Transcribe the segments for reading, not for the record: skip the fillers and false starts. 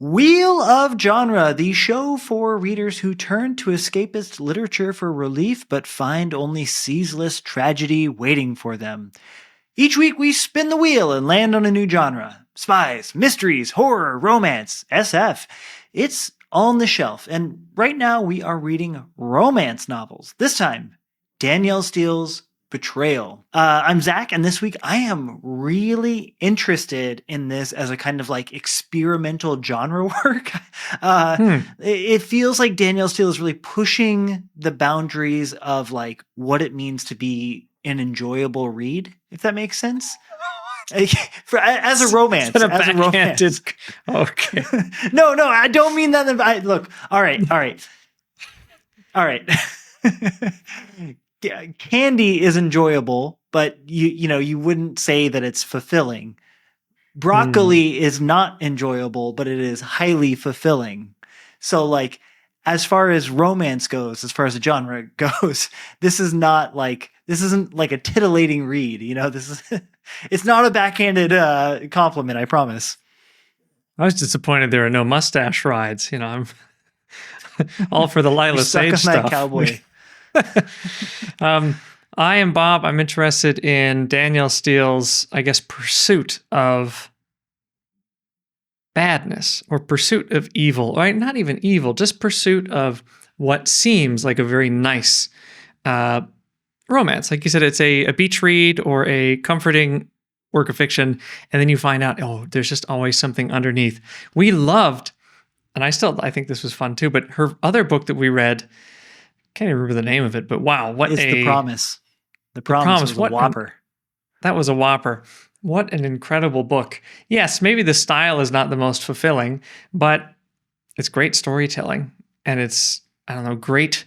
Wheel of Genre, the show for readers who turn to escapist literature for relief but find only ceaseless tragedy waiting for them. Each week we spin the wheel and land on a new genre. Spies, mysteries, horror, romance, SF. It's all on the shelf, and right now we are reading romance novels. This time, Danielle Steele's Betrayal. I'm Zach, and this week I am really interested in this as a kind of like experimental genre work. It feels like Danielle Steele is really pushing the boundaries of like what it means to be an enjoyable read, if that makes sense. As a romance. As a romance. Okay. No, I don't mean that. Look, all right. Candy is enjoyable, but you wouldn't say that it's fulfilling. Broccoli is not enjoyable, but it is highly fulfilling. So like, as far as romance goes, as far as the genre goes, this isn't like a titillating read. It's not a backhanded compliment, I promise. I was disappointed there are no mustache rides. I'm all for the Lila Sage stuff. Cowboy. I am Bob. I'm interested in Danielle Steele's, pursuit of badness or pursuit of evil, right? Not even evil, just pursuit of what seems like a very nice romance. Like you said, it's a beach read or a comforting work of fiction, and then you find out, there's just always something underneath. We loved, and I think this was fun too, but her other book that we read, can't even remember the name of it, but wow, it's The Promise. The Promise was a whopper. That was a whopper. What an incredible book. Yes, maybe the style is not the most fulfilling, but it's great storytelling, and it's, great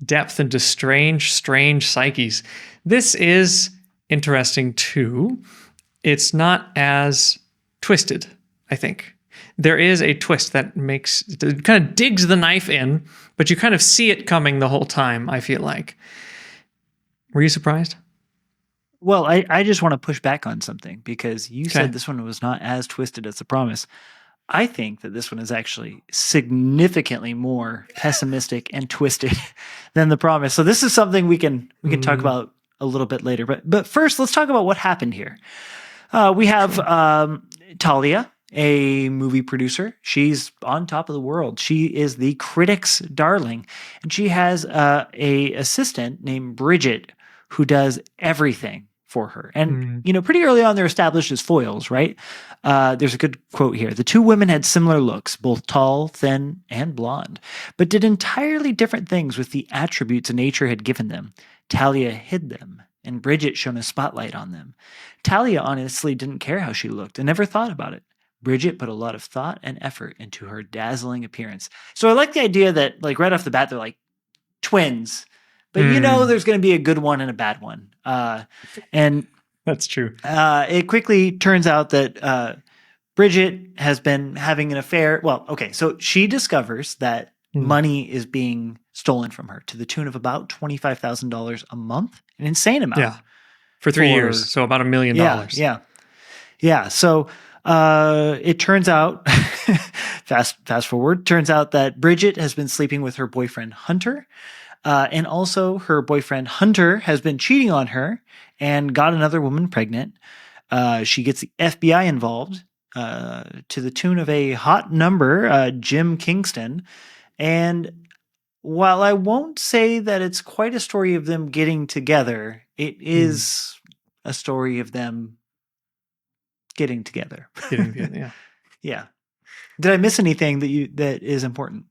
depth into strange psyches. This is interesting too. It's not as twisted, I think. There is a twist that kind of digs the knife in, but you kind of see it coming the whole time, I feel like. Were you surprised? Well, I just want to push back on something because you said this one was not as twisted as The Promise. I think that this one is actually significantly more pessimistic and twisted than The Promise. So this is something we can talk about a little bit later. But first, let's talk about what happened here. We have Talia, a movie producer. She's on top of the world. She is the critic's darling, and she has a assistant named Bridget who does everything for her. And pretty early on, they're established as foils, right? There's a good quote here. The two women had similar looks, both tall, thin, and blonde, but did entirely different things with the attributes nature had given them. Talia hid them, and Bridget shone a spotlight on them. Talia honestly didn't care how she looked and never thought about it. Bridget put a lot of thought and effort into her dazzling appearance. So I like the idea that, like, right off the bat, they're like twins, but there's going to be a good one and a bad one. And that's true. It quickly turns out that Bridget has been having an affair. Well, okay, so she discovers that money is being stolen from her to the tune of about $25,000 a month, an insane amount. Yeah, for 3 years, so about $1 million. Yeah. So it turns out, fast forward, turns out that Bridget has been sleeping with her boyfriend Hunter, and also her boyfriend Hunter has been cheating on her and got another woman pregnant. She gets the FBI involved to the tune of a hot number, Jim Kingston. And while I won't say that it's quite a story of them getting together, it is a story of them getting together. Yeah. Did I miss anything that is important?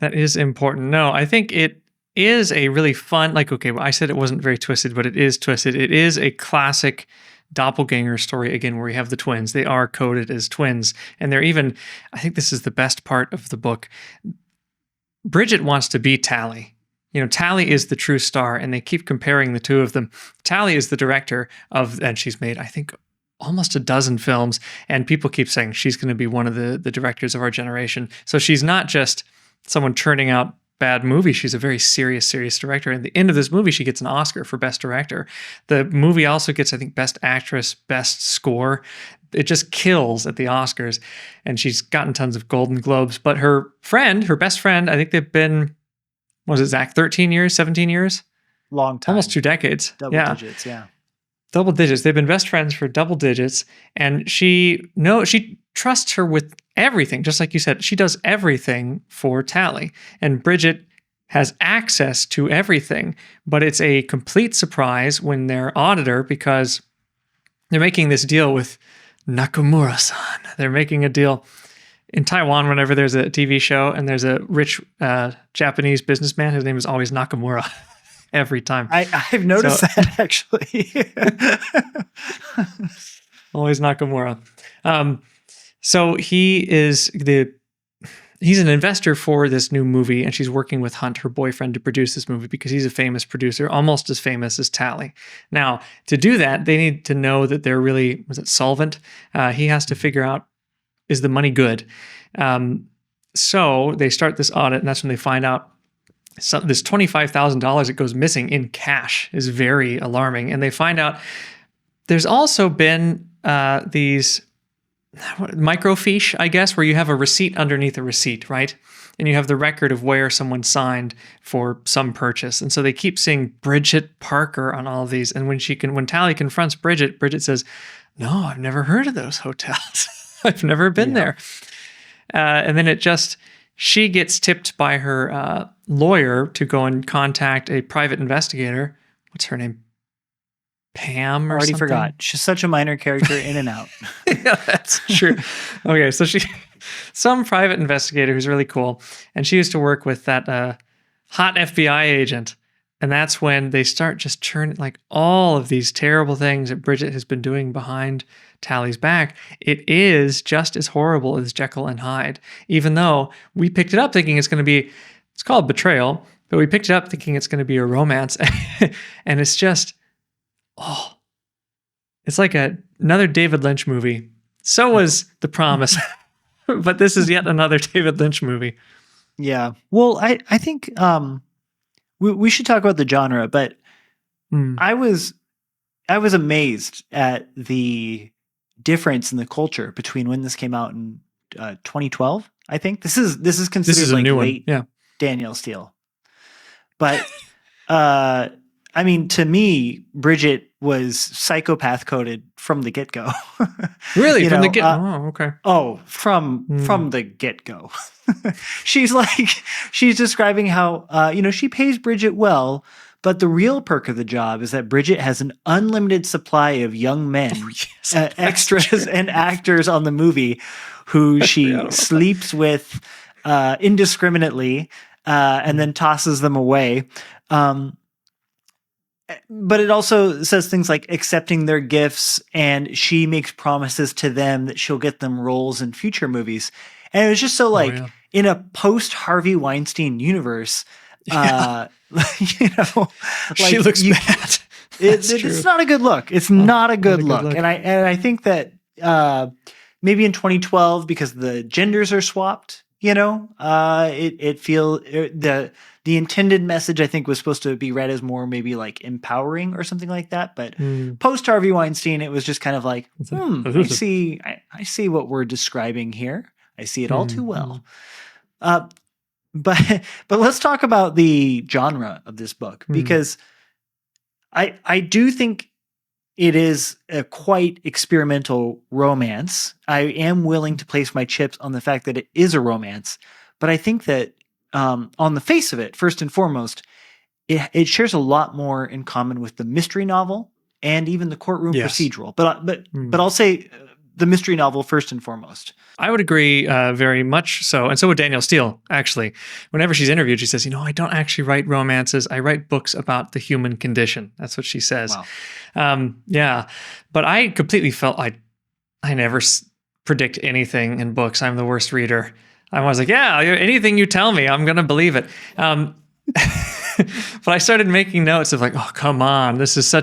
That is important. No, I think it is a really fun, I said it wasn't very twisted, but it is twisted. It is a classic doppelganger story, again, where we have the twins. They are coded as twins. And they're even, I think this is the best part of the book. Bridget wants to be Tally. Tally is the true star, and they keep comparing the two of them. Tally is the director and she's made, I think, almost a dozen films, and people keep saying she's going to be one of the directors of our generation. So she's not just someone churning out bad movies. She's a very serious director. At the end of this movie, she gets an Oscar for Best Director. The movie also gets, I think, Best Actress, Best Score, it just kills at the Oscars, and she's gotten tons of Golden Globes. But her best friend, I think they've been, what was it, Zach, 13 years, 17 years? Long time. Almost 2 decades. Double digits, yeah. Double digits. They've been best friends for double digits. And she trusts her with everything. Just like you said, she does everything for Tally. And Bridget has access to everything. But it's a complete surprise when their auditor, because they're making this deal with Nakamura-san. They're making a deal in Taiwan whenever there's a TV show and there's a rich Japanese businessman. His name is always Nakamura. Every time. I've noticed that, actually. Always Nakamura. So he's an investor for this new movie, and she's working with Hunt, her boyfriend, to produce this movie because he's a famous producer, almost as famous as Tally. Now, to do that, they need to know that they're really, solvent? He has to figure out, is the money good? So they start this audit, and that's when they find out this $25,000 that goes missing in cash is very alarming. And they find out there's also been these microfiche, I guess, where you have a receipt underneath a receipt, right? And you have the record of where someone signed for some purchase. And so they keep seeing Bridget Parker on all of these. And when Tally confronts Bridget, Bridget says, "No, I've never heard of those hotels. I've never been there." And then she gets tipped by her lawyer to go and contact a private investigator. What's her name? Pam or Already something? Forgot. She's such a minor character, in and out. Yeah, that's true. Okay, so some private investigator who's really cool, and she used to work with that hot FBI agent. And that's when they start just churning like all of these terrible things that Bridget has been doing behind Tally's back. It is just as horrible as Jekyll and Hyde, even though we picked it up thinking it's called Betrayal, but we picked it up thinking it's going to be a romance. And it's just, it's like another David Lynch movie. So was The Promise, but this is yet another David Lynch movie. Yeah. Well, I think we should talk about the genre, but I was amazed at the difference in the culture between when this came out in 2012. I think this is considered a like new late one. Yeah. Danielle Steele. But I mean, to me, Bridget was psychopath coded from the get-go. Really? From the get-go? Oh, okay. Oh, from the get-go. She's describing how, she pays Bridget well, but the real perk of the job is that Bridget has an unlimited supply of young men, extras and actors on the movie who she sleeps with indiscriminately and then tosses them away. But it also says things like accepting their gifts, and she makes promises to them that she'll get them roles in future movies. And it was just so in a post Harvey Weinstein universe, she looks bad. It's not a good look. It's not a good look. And I think that maybe in 2012, because the genders are swapped, the intended message, I think, was supposed to be read as more maybe like empowering or something like that. But post Harvey Weinstein, it was just kind of like, I see what we're describing here. I see it all too well. But let's talk about the genre of this book, because I do think it is a quite experimental romance. I am willing to place my chips on the fact that it is a romance, but I think that on the face of it, first and foremost, it shares a lot more in common with the mystery novel and even the courtroom procedural. But I'll say the mystery novel first and foremost. I would agree very much so. And so would Danielle Steele, actually. Whenever she's interviewed, she says, I don't actually write romances. I write books about the human condition. That's what she says. Wow. Yeah. But I completely felt I never predict anything in books. I'm the worst reader. I was like, anything you tell me, I'm going to believe it. But I started making notes of like, oh, come on. This is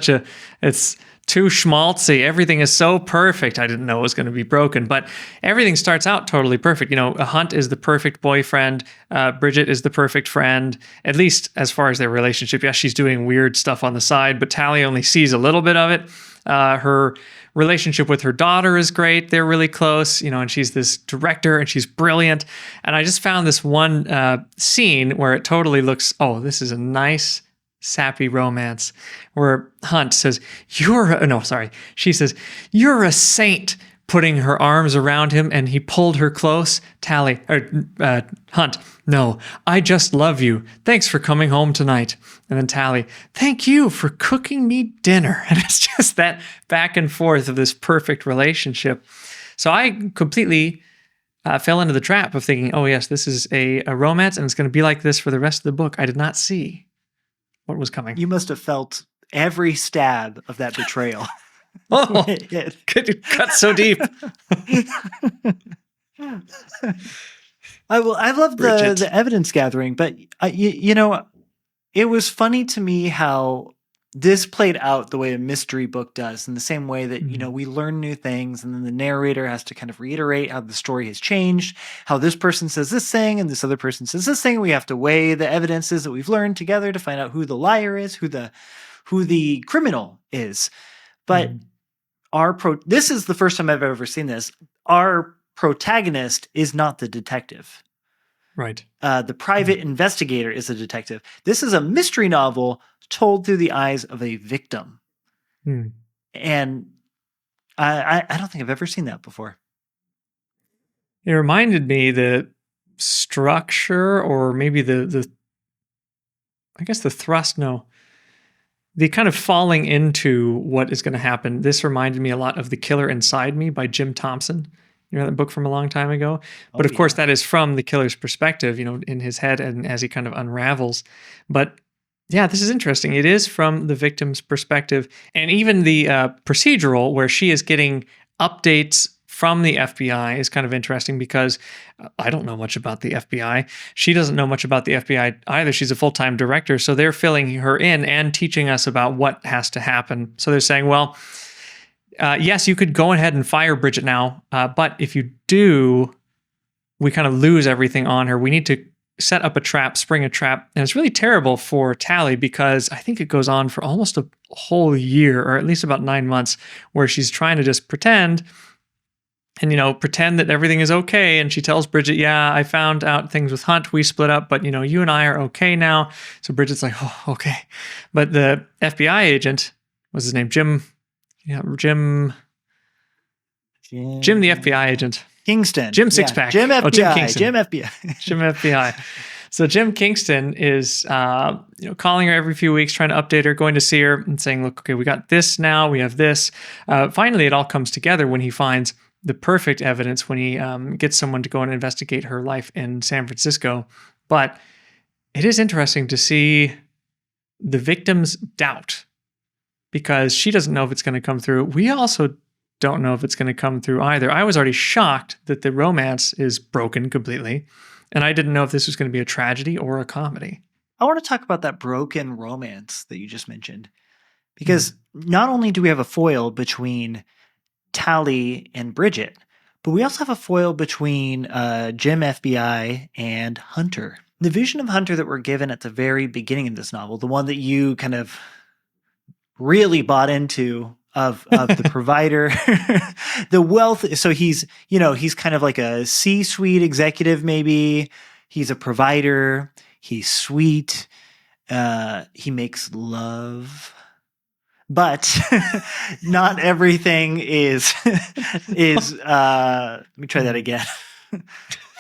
it's too schmaltzy. Everything is so perfect. I didn't know it was going to be broken, but everything starts out totally perfect. Hunt is the perfect boyfriend. Bridget is the perfect friend, at least as far as their relationship. Yes, she's doing weird stuff on the side, but Tally only sees a little bit of it. Her relationship with her daughter is great. They're really close, and she's this director and she's brilliant. And I just found this one scene where it totally looks, oh, this is a nice, sappy romance where Hunt says, she says, "You're a saint," putting her arms around him, and he pulled her close. Hunt, "No, I just love you. Thanks for coming home tonight." And then Tally, "Thank you for cooking me dinner." And it's just that back and forth of this perfect relationship. So I completely fell into the trap of thinking, oh yes, this is a romance and it's going to be like this for the rest of the book. I did not see what was coming. You must have felt every stab of that betrayal. Oh, it cut so deep. I love the evidence gathering, but it was funny to me how this played out the way a mystery book does, in the same way that, we learn new things and then the narrator has to kind of reiterate how the story has changed, how this person says this thing and this other person says this thing. We have to weigh the evidences that we've learned together to find out who the liar is, who the criminal is. But this is the first time I've ever seen this. Our protagonist is not the detective. Right. The private investigator is a detective. This is a mystery novel told through the eyes of a victim. And I don't think I've ever seen that before. It reminded me the structure, or maybe the thrust, the kind of falling into what is going to happen. This reminded me a lot of The Killer Inside Me by Jim Thompson. You know that book from a long time ago? But of course, that is from the killer's perspective, in his head and as he kind of unravels. But yeah, this is interesting. It is from the victim's perspective. And even the procedural, where she is getting updates from the FBI, is kind of interesting because I don't know much about the FBI. She doesn't know much about the FBI either. She's a full-time director. So they're filling her in and teaching us about what has to happen. So they're saying, well, yes, you could go ahead and fire Bridget now, but if you do, we kind of lose everything on her. We need to set up a trap, spring a trap. And it's really terrible for Tally because I think it goes on for almost a whole year, or at least about 9 months, where she's trying to just pretend and, pretend that everything is okay. And she tells Bridget, yeah, I found out things with Hunt. We split up, but, you and I are okay now. So Bridget's like, oh, okay. But the FBI agent, what's his name? Jim, the FBI agent. Kingston. Jim Sixpack. Jim FBI. Oh, Jim Kingston. Jim FBI. Jim FBI. So Jim Kingston is, calling her every few weeks, trying to update her, going to see her and saying, look, okay, we got this now. We have this. Finally, it all comes together when he finds the perfect evidence, when he gets someone to go and investigate her life in San Francisco. But it is interesting to see the victim's doubt, because she doesn't know if it's going to come through. We also don't know if it's going to come through either. I was already shocked that the romance is broken completely, and I didn't know if this was going to be a tragedy or a comedy. I want to talk about that broken romance that you just mentioned, because not only do we have a foil between Tally and Bridget, but we also have a foil between Jim FBI and Hunter. The vision of Hunter that we're given at the very beginning of this novel, the one that you kind of really bought into, of the provider, the wealth. So he's kind of like a C-suite executive, maybe. He's a provider. He's sweet. He makes love. But not everything is let me try that again.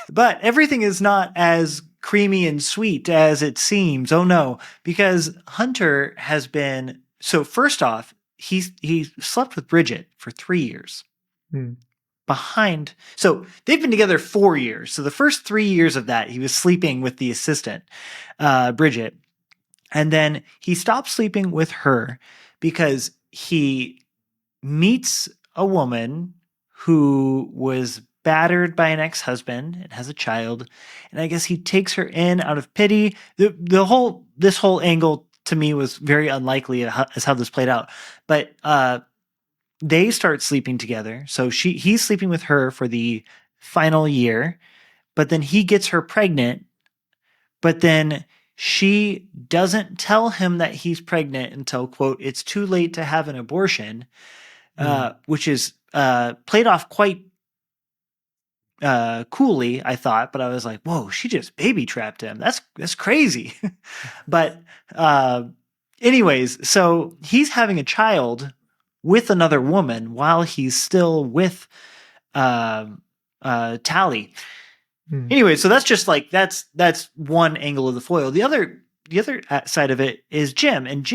But everything is not as creamy and sweet as it seems. Oh no, because Hunter has been, so first off, he slept with Bridget for 3 years. So they've been together 4 years. So the first 3 years of that, he was sleeping with the assistant, Bridget. And then he stopped sleeping with her because he meets a woman who was battered by an ex-husband and has a child. And I guess he takes her in out of pity. This whole angle to me was very unlikely as how this played out. But they start sleeping together. So he's sleeping with her for the final year, but then he gets her pregnant. But then she doesn't tell him that he's pregnant until, quote, it's too late to have an abortion, which is played off quite coolly, I thought, but I was like, whoa, she just baby trapped him. That's crazy. But anyways, so he's having a child with another woman while he's still with Tally. Anyway, so that's just like that's one angle of the foil. The other side of it is Jim, and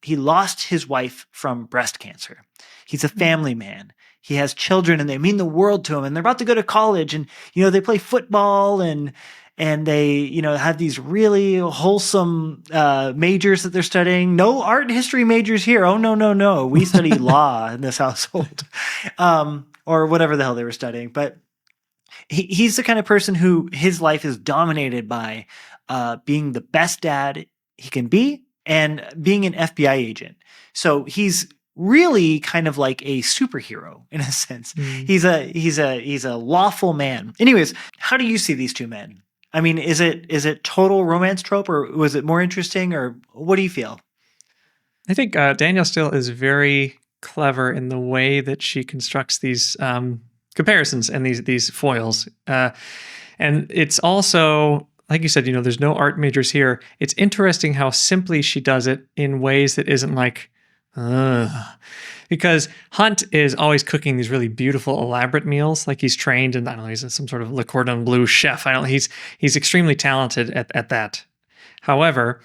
he lost his wife from breast cancer. He's a family man. He has children, and they mean the world to him. And they're about to go to college, and they play football, and they have these really wholesome majors that they're studying. No art and history majors here. Oh no, we study law in this household, or whatever the hell they were studying, but. He's the kind of person who his life is dominated by being the best dad he can be and being an FBI agent. So he's really kind of like a superhero in a sense. He's a lawful man. Anyways, how do you see these two men? I mean, is it total romance trope, or was it more interesting, or what do you feel? I think Danielle Steele is very clever in the way that she constructs these comparisons and these foils. And it's also, like you said, there's no art majors here. It's interesting how simply she does it in ways that isn't like, because Hunt is always cooking these really beautiful, elaborate meals. Like he's trained, and I don't know, he's some sort of Le Cordon Bleu chef. He's extremely talented at that. However,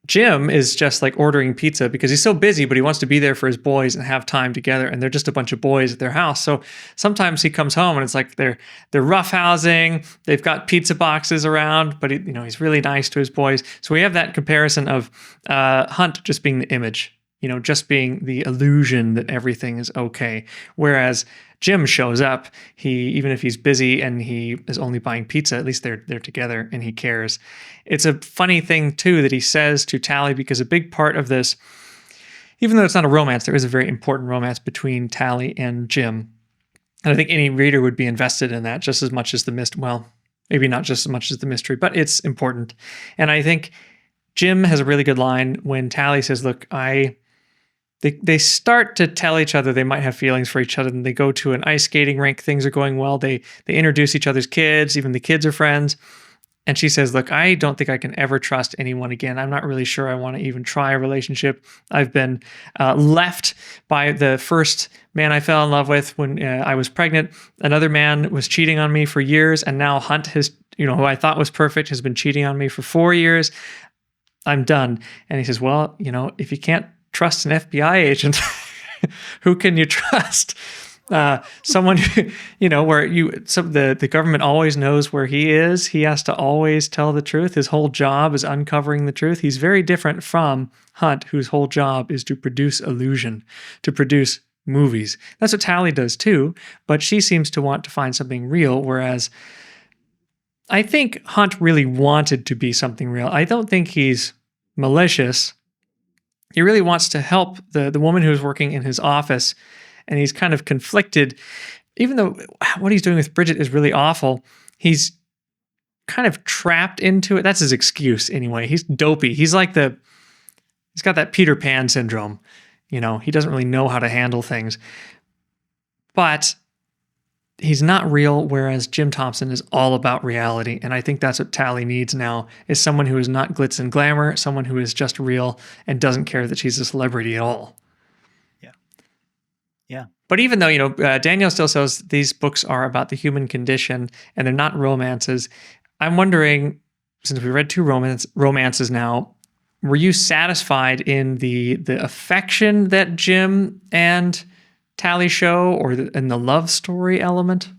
Jim is just like ordering pizza because he's so busy, but he wants to be there for his boys and have time together. And they're just a bunch of boys at their house. So sometimes he comes home and it's like they're roughhousing. They've got pizza boxes around, but he's really nice to his boys. So we have that comparison of Hunt just being the image, just being the illusion that everything is okay. Whereas Jim shows up, even if he's busy and he is only buying pizza, at least they're together and he cares. It's a funny thing too that he says to Tally, because a big part of this, even though it's not a romance, there is a very important romance between Tally and Jim. And I think any reader would be invested in that just as much as the mystery. Well, maybe not just as much as the mystery, but it's important. And I think Jim has a really good line when Tally says, look, They start to tell each other they might have feelings for each other, and they go to an ice skating rink. Things are going well. They introduce each other's kids. Even the kids are friends. And she says, look, I don't think I can ever trust anyone again. I'm not really sure I want to even try a relationship. I've been left by the first man I fell in love with when I was pregnant. Another man was cheating on me for years. And now Hunt who I thought was perfect, has been cheating on me for 4 years. I'm done. And he says, well, if you can't trust an FBI agent, who can you trust? Someone who, where the government always knows where he is. He has to always tell the truth. His whole job is uncovering the truth. He's very different from Hunt, whose whole job is to produce illusion, to produce movies. That's what Tally does too, but she seems to want to find something real, whereas I think Hunt really wanted to be something real. I don't think he's malicious. He really wants to help the woman who's working in his office, and he's kind of conflicted. Even though what he's doing with Bridget is really awful, he's kind of trapped into it. That's his excuse anyway. He's dopey. He's got that Peter Pan syndrome. He doesn't really know how to handle things. But he's not real, whereas Jim Thompson is all about reality. And I think that's what Tally needs now, is someone who is not glitz and glamour, someone who is just real and doesn't care that she's a celebrity at all. Yeah. But even though, Danielle still says these books are about the human condition and they're not romances, I'm wondering, since we read 2 romances now, were you satisfied in the affection that Jim and Tally show, or in the love story element?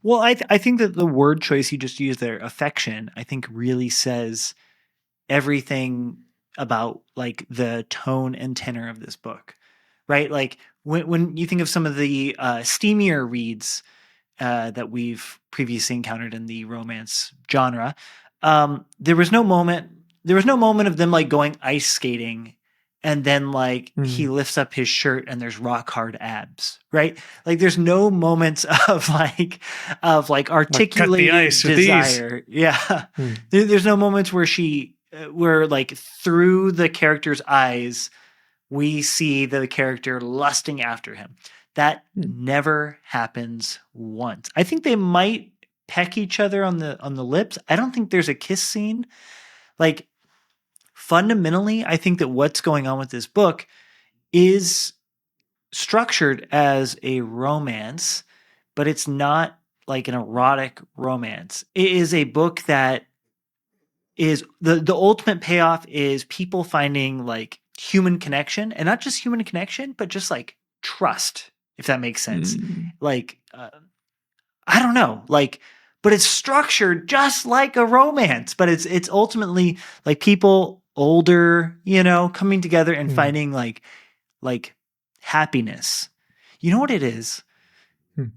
Well, I think that the word choice you just used there, affection, I think really says everything about like the tone and tenor of this book, right? Like when you think of some of the steamier reads that we've previously encountered in the romance genre, there was no moment of them like going ice skating and then like he lifts up his shirt and there's rock hard abs, right? Like there's no moments of like cut the articulated ice with these. desire. Yeah. There's no moments where where like through the character's eyes, we see the character lusting after him. That never happens once. I think they might peck each other on the lips. I don't think there's a kiss scene. Like fundamentally, I think that what's going on with this book is structured as a romance, but it's not like an erotic romance. It is a book that is the ultimate payoff is people finding like human connection, and not just human connection, but just like trust, if that makes sense. Like I don't know, like, but it's structured just like a romance, but it's ultimately like people older, coming together and finding like happiness. You know what it is?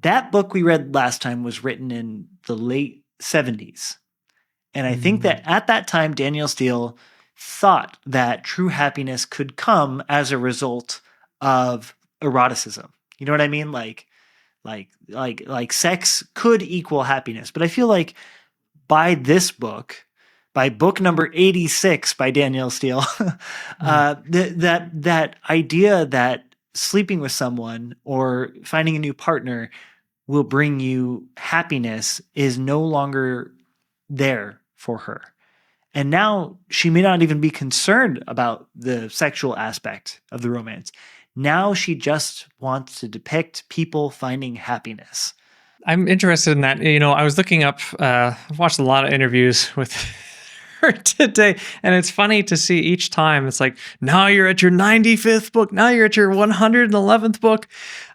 That book we read last time was written in the late 70s. And I think that at that time, Danielle Steele thought that true happiness could come as a result of eroticism. You know what I mean? Like sex could equal happiness. But I feel like by this book, by book number 86 by Danielle Steele, that idea that sleeping with someone or finding a new partner will bring you happiness is no longer there for her. And now she may not even be concerned about the sexual aspect of the romance. Now she just wants to depict people finding happiness. I'm interested in that. I was looking up, I've watched a lot of interviews with her today, and it's funny to see each time. It's like, now you're at your 95th book. Now you're at your 111th book.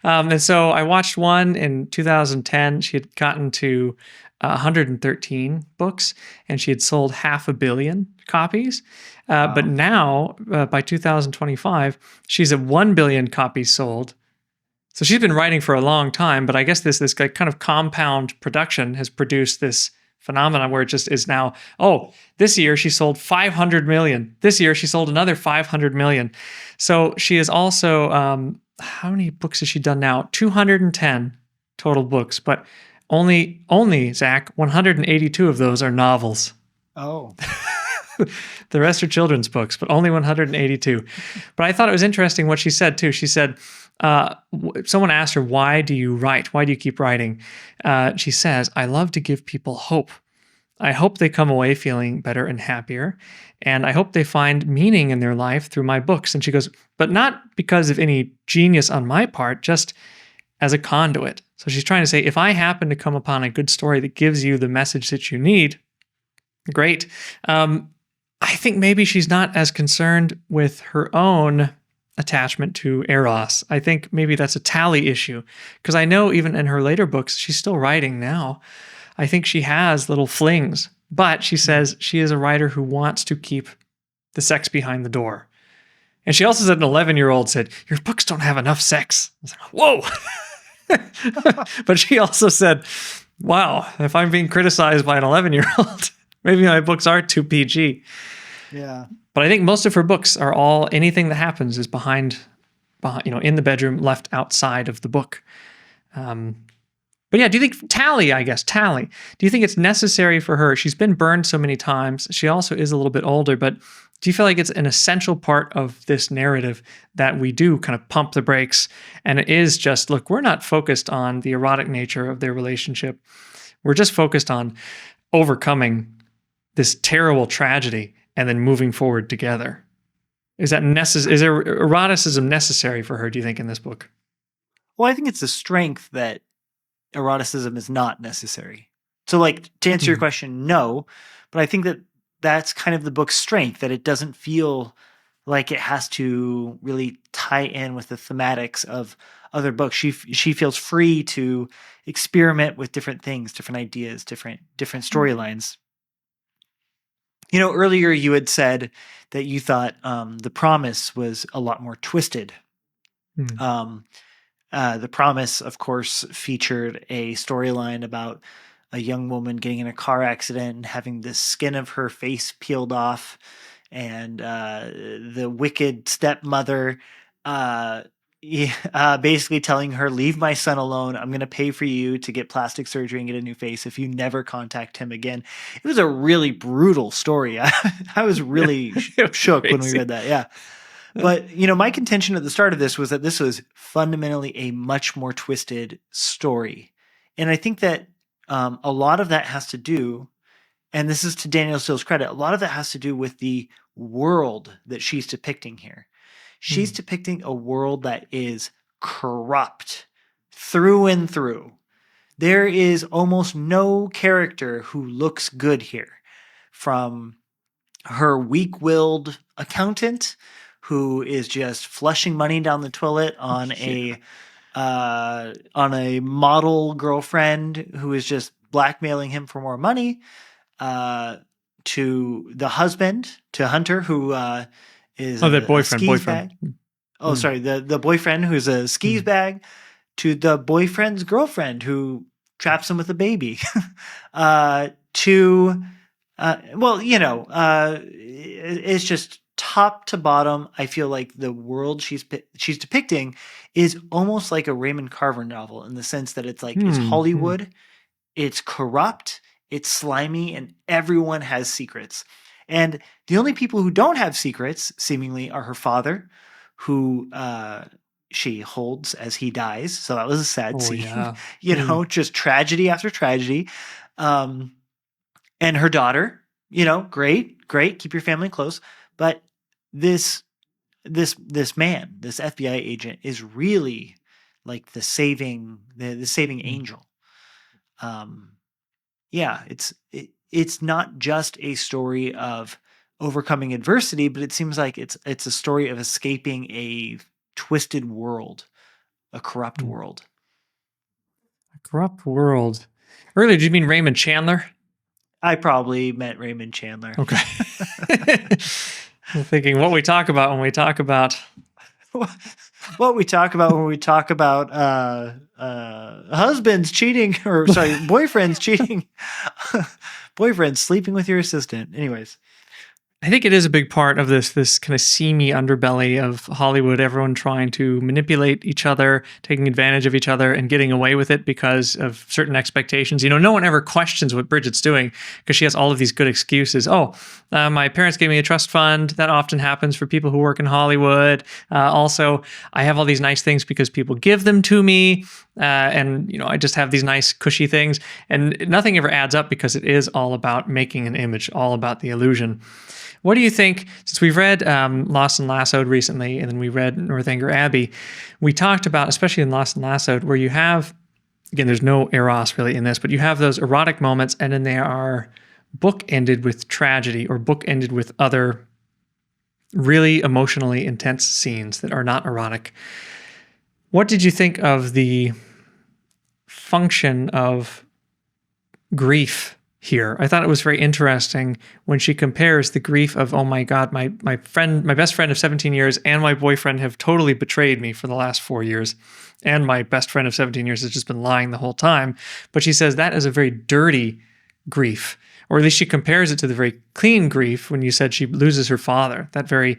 And so I watched one in 2010. She had gotten to 113 books, and she had sold 500 million copies. But now, by 2025, she's at 1 billion copies sold. So she's been writing for a long time, but I guess this kind of compound production has produced this phenomenon where it just is now, this year she sold 500 million. This year she sold another 500 million. So she is also, how many books has she done now? 210 total books, but only, Zach, 182 of those are novels. Oh. The rest are children's books, but only 182. But I thought it was interesting what she said, too. She said, someone asked her, why do you write? Why do you keep writing? She says, I love to give people hope. I hope they come away feeling better and happier. And I hope they find meaning in their life through my books. And she goes, but not because of any genius on my part, just as a conduit. So she's trying to say, if I happen to come upon a good story that gives you the message that you need, great. I think maybe she's not as concerned with her own attachment to Eros. I think maybe that's a Tally issue, because I know even in her later books, she's still writing now. I think she has little flings, but she says she is a writer who wants to keep the sex behind the door. And she also said an 11-year-old said, your books don't have enough sex. I was like, whoa. But she also said, wow, if I'm being criticized by an 11-year-old, maybe my books are too PG. Yeah. But I think most of her books are all, anything that happens is behind, in the bedroom, left outside of the book. But yeah, do you think Tally, do you think it's necessary for her? She's been burned so many times. She also is a little bit older, but do you feel like it's an essential part of this narrative that we do kind of pump the brakes? And it is just, look, we're not focused on the erotic nature of their relationship. We're just focused on overcoming this terrible tragedy and then moving forward together. Is that is there eroticism necessary for her, do you think, in this book? Well, I think it's a strength that eroticism is not necessary. So like, to answer your question, no, but I think that that's kind of the book's strength, that it doesn't feel like it has to really tie in with the thematics of other books. She feels free to experiment with different things, different ideas, different storylines. Earlier you had said that you thought The Promise was a lot more twisted. The Promise, of course, featured a storyline about a young woman getting in a car accident and having the skin of her face peeled off and the wicked stepmother uh, basically telling her, leave my son alone. I'm going to pay for you to get plastic surgery and get a new face if you never contact him again. It was a really brutal story. I was really It was shook when we crazy. read that. Yeah. But, my contention at the start of this was that this was fundamentally a much more twisted story. And I think that a lot of that has to do, and this is to Danielle Steele's credit, a lot of that has to do with the world that she's depicting here. She's depicting a world that is corrupt through and through. There is almost no character who looks good here, from her weak-willed accountant who is just flushing money down the toilet on a model girlfriend who is just blackmailing him for more money, to the husband, to Hunter, who is Oh, that a boyfriend, skis boyfriend. bag. Oh, Mm. sorry, the boyfriend who's a skis bag, to the boyfriend's girlfriend who traps him with a baby, to it's just top to bottom. I feel like the world she's depicting is almost like a Raymond Carver novel, in the sense that it's like, it's Hollywood, it's corrupt, it's slimy, and everyone has secrets. And the only people who don't have secrets, seemingly, are her father, who she holds as he dies. So that was a sad scene. Yeah. Just tragedy after tragedy. And her daughter, great, keep your family close. But this man, this FBI agent, is really like the saving angel. It's not just a story of overcoming adversity, but it seems like it's a story of escaping a twisted world, a corrupt world. A corrupt world. Earlier, did you mean Raymond Chandler? I probably meant Raymond Chandler. Okay. I'm thinking what we talk about when we talk about what we talk about when we talk about husbands cheating, or sorry, boyfriends cheating, boyfriends sleeping with your assistant. Anyways. I think it is a big part of this kind of seamy underbelly of Hollywood, everyone trying to manipulate each other, taking advantage of each other, and getting away with it because of certain expectations. No one ever questions what Bridget's doing because she has all of these good excuses. My parents gave me a trust fund. That often happens for people who work in Hollywood. Also, I have all these nice things because people give them to me. I just have these nice cushy things, and nothing ever adds up because it is all about making an image, all about the illusion. What do you think, since we've read Lost and Lassoed recently, and then we read Northanger Abbey, we talked about, especially in Lost and Lassoed, where you have, again, there's no eros really in this, but you have those erotic moments, and then they are book-ended with tragedy, or book-ended with other really emotionally intense scenes that are not erotic. What did you think of the function of grief here? I thought it was very interesting when she compares the grief of, oh my God, my best friend of 17 years and my boyfriend have totally betrayed me for the last 4 years. And my best friend of 17 years has just been lying the whole time. But she says that is a very dirty grief, or at least she compares it to the very clean grief when you said she loses her father, that very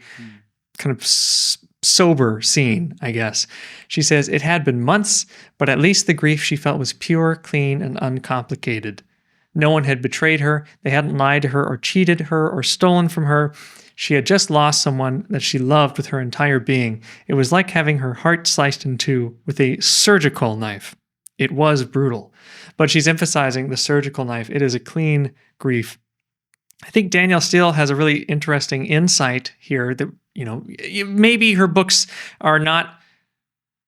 kind of sober scene, I guess. She says it had been months, but at least the grief she felt was pure, clean, and uncomplicated. No one had betrayed her. They hadn't lied to her or cheated her or stolen from her. She had just lost someone that she loved with her entire being. It was like having her heart sliced in two with a surgical knife. It was brutal. But she's emphasizing the surgical knife. It is a clean grief. I think Danielle Steele has a really interesting insight here that, maybe her books are not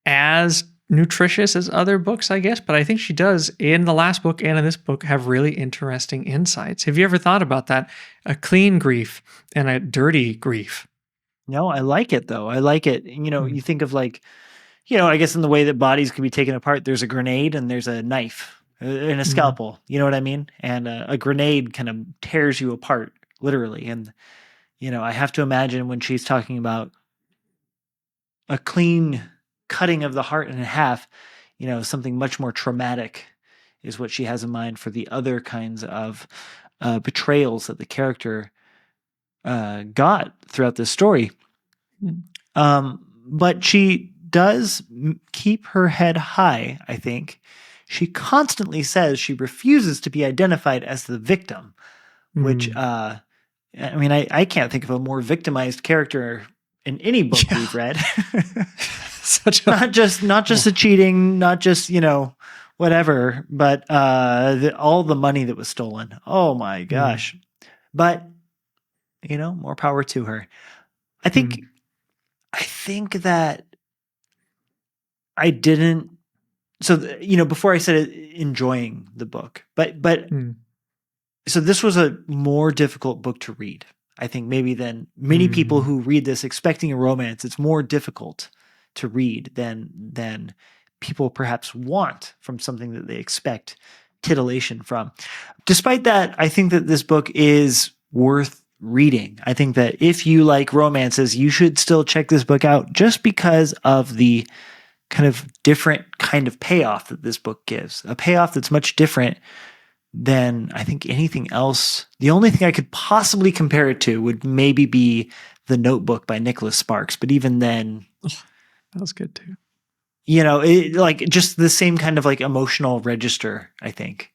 as nutritious as other books, I guess, but I think she does, in the last book and in this book, have really interesting insights. Have you ever thought about that? A clean grief and a dirty grief. No, I like it though. I like it. You think of I guess in the way that bodies can be taken apart, there's a grenade and there's a knife and a scalpel. You know what I mean? And a grenade kind of tears you apart, literally. And, I have to imagine when she's talking about a clean cutting of the heart in half, something much more traumatic is what she has in mind for the other kinds of betrayals that the character got throughout this story. But she does keep her head high, I think. She constantly says she refuses to be identified as the victim, which, I mean, I can't think of a more victimized character in any book we've read. Not just the cheating, not just, whatever, but all the money that was stolen. Oh my gosh. But, more power to her. I think that I didn't. So, before I said enjoying the book, but so this was a more difficult book to read, I think, maybe than many people who read this expecting a romance. It's more difficult to read than people perhaps want from something that they expect titillation from. Despite that, I think that this book is worth reading. I think that if you like romances, you should still check this book out just because of the kind of different kind of payoff that this book gives. A payoff that's much different than I think anything else. The only thing I could possibly compare it to would maybe be The Notebook by Nicholas Sparks. But even then, that was good too. Like just the same kind of like emotional register, I think,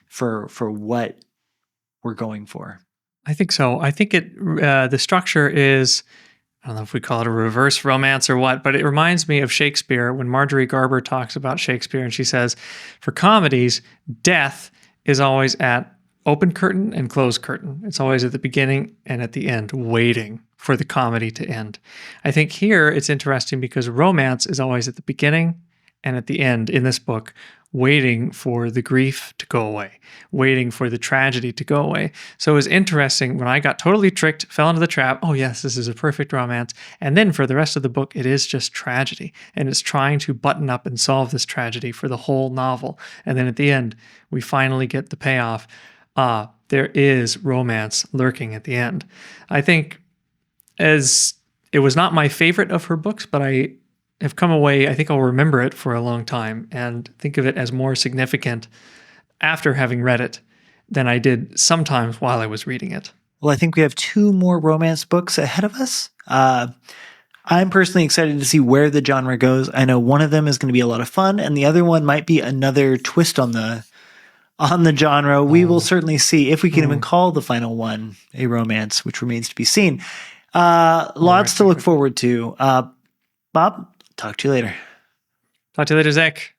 for what we're going for. I think so. I think the structure is, I don't know if we call it a reverse romance or what, but it reminds me of Shakespeare when Marjorie Garber talks about Shakespeare and she says, for comedies, death is always at open curtain and closed curtain. It's always at the beginning and at the end, waiting for the comedy to end. I think here it's interesting because romance is always at the beginning and at the end in this book, waiting for the grief to go away, waiting for the tragedy to go away. So it was interesting when I got totally tricked, fell into the trap. Oh yes, this is a perfect romance. And then for the rest of the book, it is just tragedy. And it's trying to button up and solve this tragedy for the whole novel. And then at the end, we finally get the payoff. There is romance lurking at the end. I think as it was not my favorite of her books, but I have come away, I think I'll remember it for a long time and think of it as more significant after having read it than I did sometimes while I was reading it. Well, I think we have 2 more romance books ahead of us. I'm personally excited to see where the genre goes. I know one of them is going to be a lot of fun, and the other one might be another twist on the genre. We will certainly see if we can even call the final one a romance, which remains to be seen. Lots to look forward to. Bob, talk to you later. Talk to you later, Zach.